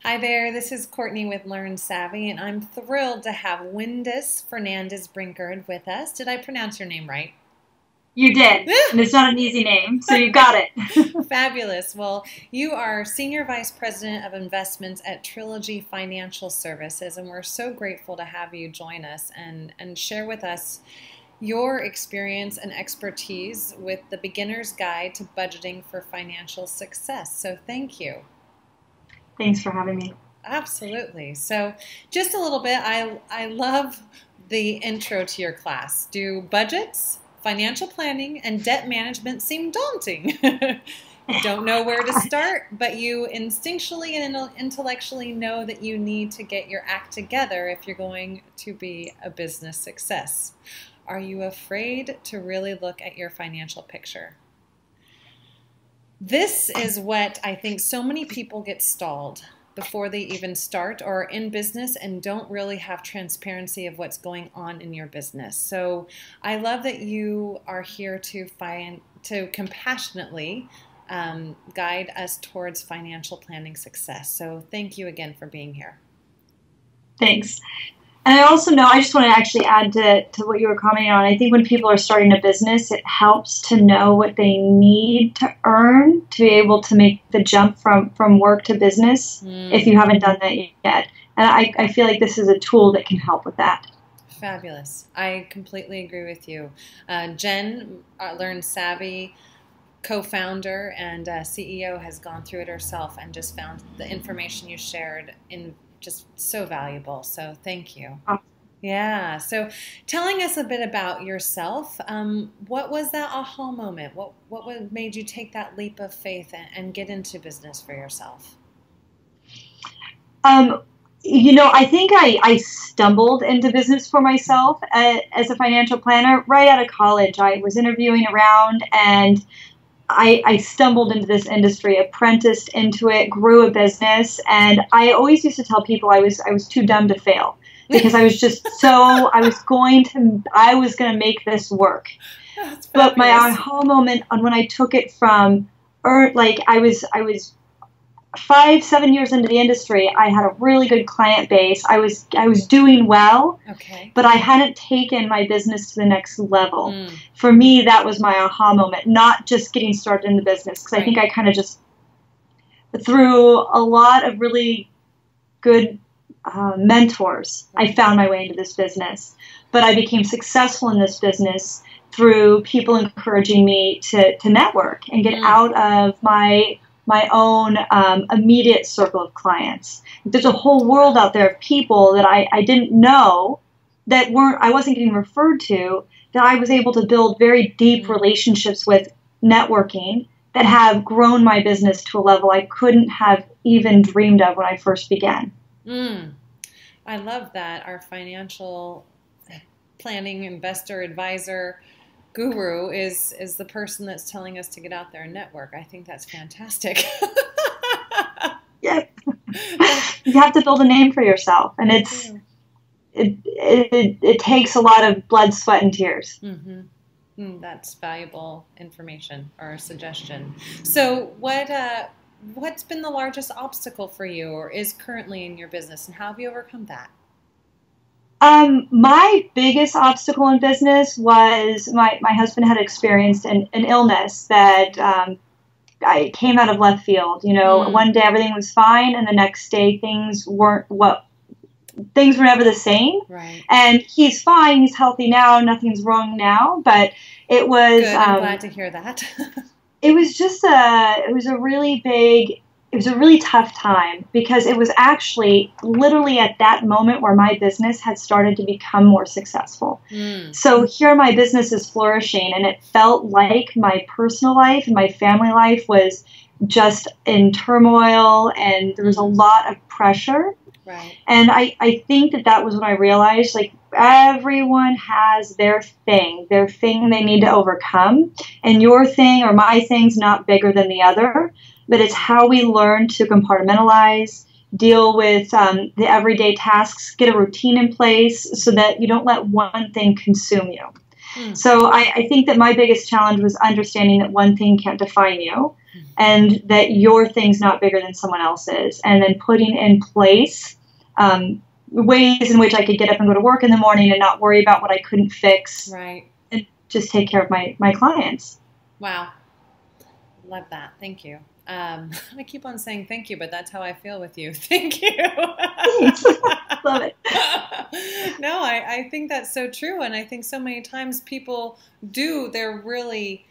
Hi there, this is Courtney with LearnSavvy, and I'm thrilled to have Winduss Fernandez Brinkkord with us. Did I pronounce your name right? You did, and it's not an easy name, so you got it. Fabulous. Well, you are Senior Vice President of Investments at Trilogy Financial Services, and we're so grateful to have you join us and share with us your experience and expertise with the Beginner's Guide to Budgeting for Financial Success. So thank you. Thanks for having me. Absolutely. So just a little bit, I love the intro to your class. Do budgets, financial planning, and debt management seem daunting? You don't know where to start, but you instinctually and intellectually know that you need to get your act together if you're going to be a business success. Are you afraid to really look at your financial picture? This is what I think so many people get stalled before they even start or are in business and don't really have transparency of what's going on in your business. So I love that you are here to compassionately guide us towards financial planning success. So thank you again for being here. Thanks. And I also know, I just want to actually add to what you were commenting on. I think when people are starting a business, it helps to know what they need to earn to be able to make the jump from work to business if you haven't done that yet. And I feel like this is a tool that can help with that. Fabulous. I completely agree with you. Jen, LearnSavvy co-founder and CEO, has gone through it herself and just found the information you shared in just so valuable. So thank you. Yeah. So telling us a bit about yourself, what was that aha moment? What made you take that leap of faith and get into business for yourself? I think I stumbled into business for myself as a financial planner right out of college. I was interviewing around and I stumbled into this industry, apprenticed into it, grew a business, and I always used to tell people I was too dumb to fail because I was just I was going to make this work. But my aha moment on when I took it from, I was 5-7 years into the industry, I had a really good client base. I was doing well, okay, but I hadn't taken my business to the next level. For me, that was my aha moment, not just getting started in the business, because I think I kind of just, through a lot of really good mentors, I found my way into this business. But I became successful in this business through people encouraging me to network and get out of my own immediate circle of clients. There's a whole world out there of people that I didn't know that I wasn't getting referred to, that I was able to build very deep relationships with, networking, that have grown my business to a level I couldn't have even dreamed of when I first began. I love that. Our financial planning investor advisor guru is the person that's telling us to get out there and network. I think that's fantastic. Yeah, you have to build a name for yourself, and it takes a lot of blood, sweat, and tears. That's valuable information or suggestion. So what's been the largest obstacle for you or is currently in your business, and how have you overcome that? My biggest obstacle in business was my husband had experienced an illness that I came out of left field. One day everything was fine, and the next day things were never the same. Right. And he's fine, he's healthy now, nothing's wrong now. But it was. Good. I'm glad to hear that. It was just it was a really tough time, because it was actually literally at that moment where my business had started to become more successful. So here my business is flourishing, and it felt like my personal life and my family life was just in turmoil, and there was a lot of pressure. Right. And I think that was when I realized, like, everyone has their thing they need to overcome, and your thing or my thing's not bigger than the other. But it's how we learn to compartmentalize, deal with the everyday tasks, get a routine in place so that you don't let one thing consume you. So I think that my biggest challenge was understanding that one thing can't define you, and that your thing's not bigger than someone else's, and then putting in place ways in which I could get up and go to work in the morning and not worry about what I couldn't fix, right, and just take care of my clients. Wow. Love that. Thank you. I keep on saying thank you, but that's how I feel with you. Thank you. Love it. No, I think that's so true. And I think so many times people they're really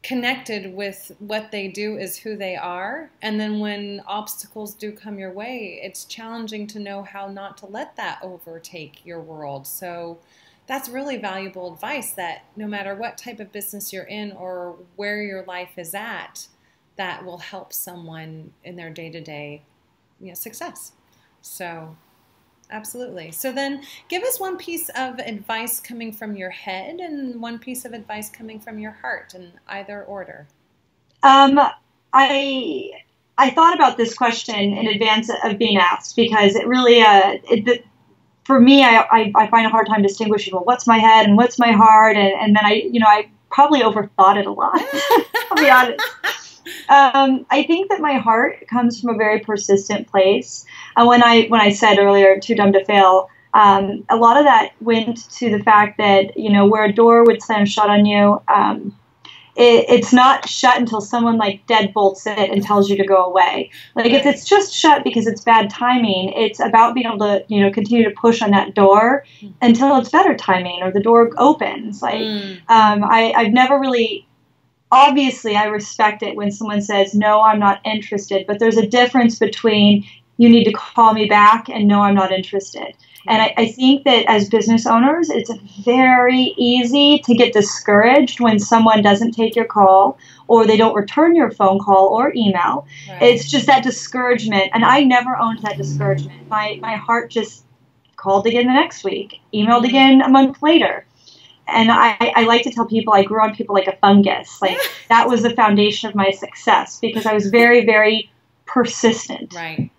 connected with what they do is who they are. And then when obstacles do come your way, it's challenging to know how not to let that overtake your world. So that's really valuable advice, that no matter what type of business you're in or where your life is at, that will help someone in their day-to-day success. So absolutely. So then give us one piece of advice coming from your head and one piece of advice coming from your heart, in either order. I thought about this question in advance of being asked, because it really, for me, I find a hard time distinguishing, well, what's my head and what's my heart, and then I probably overthought it a lot. I'll be honest. I think that my heart comes from a very persistent place. And when I said earlier, too dumb to fail, a lot of that went to the fact that, where a door would slam shut on you, it's not shut until someone like deadbolts it and tells you to go away. Like, if it's just shut because it's bad timing, it's about being able to, continue to push on that door until it's better timing or the door opens. Like, I've never really, obviously I respect it when someone says, no, I'm not interested, but there's a difference between you need to call me back and no, I'm not interested. And I think that as business owners, it's very easy to get discouraged when someone doesn't take your call or they don't return your phone call or email. Right. It's just that discouragement. And I never owned that discouragement. My heart just called again the next week, emailed again a month later. And I like to tell people I grew on people like a fungus. Like, that was the foundation of my success, because I was very, very persistent. Right.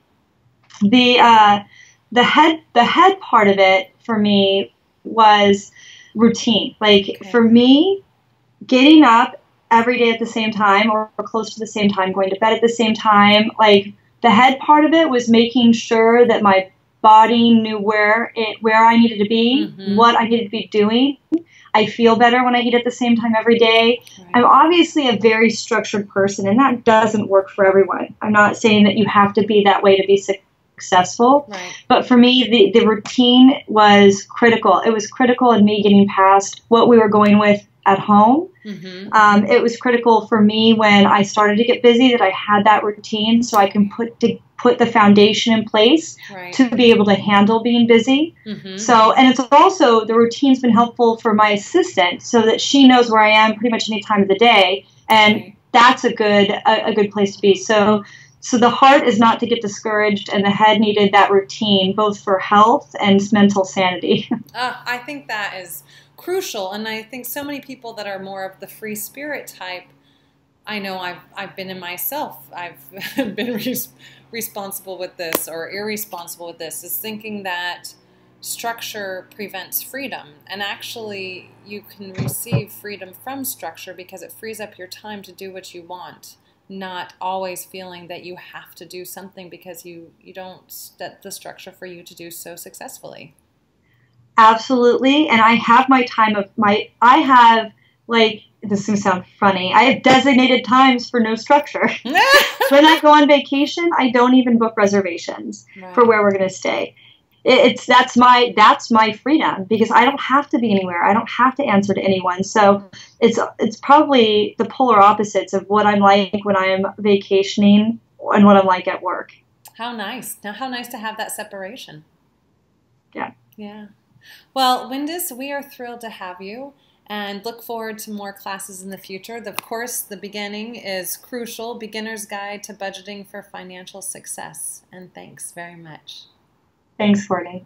The head part of it for me was routine. Like, for me, getting up every day at the same time or close to the same time, going to bed at the same time, like, the head part of it was making sure that my body knew where I needed to be, what I needed to be doing. I feel better when I eat at the same time every day. Right. I'm obviously a very structured person, and that doesn't work for everyone. I'm not saying that you have to be that way to be successful. Right. But for me, the routine was critical. It was critical in me getting past what we were going with at home. It was critical for me when I started to get busy that I had that routine so I can put the foundation in place to be able to handle being busy. So, and it's also, the routine's been helpful for my assistant so that she knows where I am pretty much any time of the day. And that's a good place to be. So the heart is not to get discouraged, and the head needed that routine, both for health and mental sanity. I think that is crucial. And I think so many people that are more of the free spirit type, I know I've been in myself. I've been responsible with this or irresponsible with this, is thinking that structure prevents freedom. And actually, you can receive freedom from structure because it frees up your time to do what you want, not always feeling that you have to do something because you don't set the structure for you to do so successfully. Absolutely. And I have my time of like, this is going to sound funny, I have designated times for no structure. When I go on vacation, I don't even book reservations for where we're going to stay. That's my freedom, because I don't have to be anywhere. I don't have to answer to anyone. So it's probably the polar opposites of what I'm like when I'm vacationing and what I'm like at work. How nice. Now, how nice to have that separation. Yeah. Yeah. Well, Windus, we are thrilled to have you and look forward to more classes in the future. Of course, the beginning is crucial. Beginner's Guide to Budgeting for Financial Success. And thanks very much. Thanks, Courtney.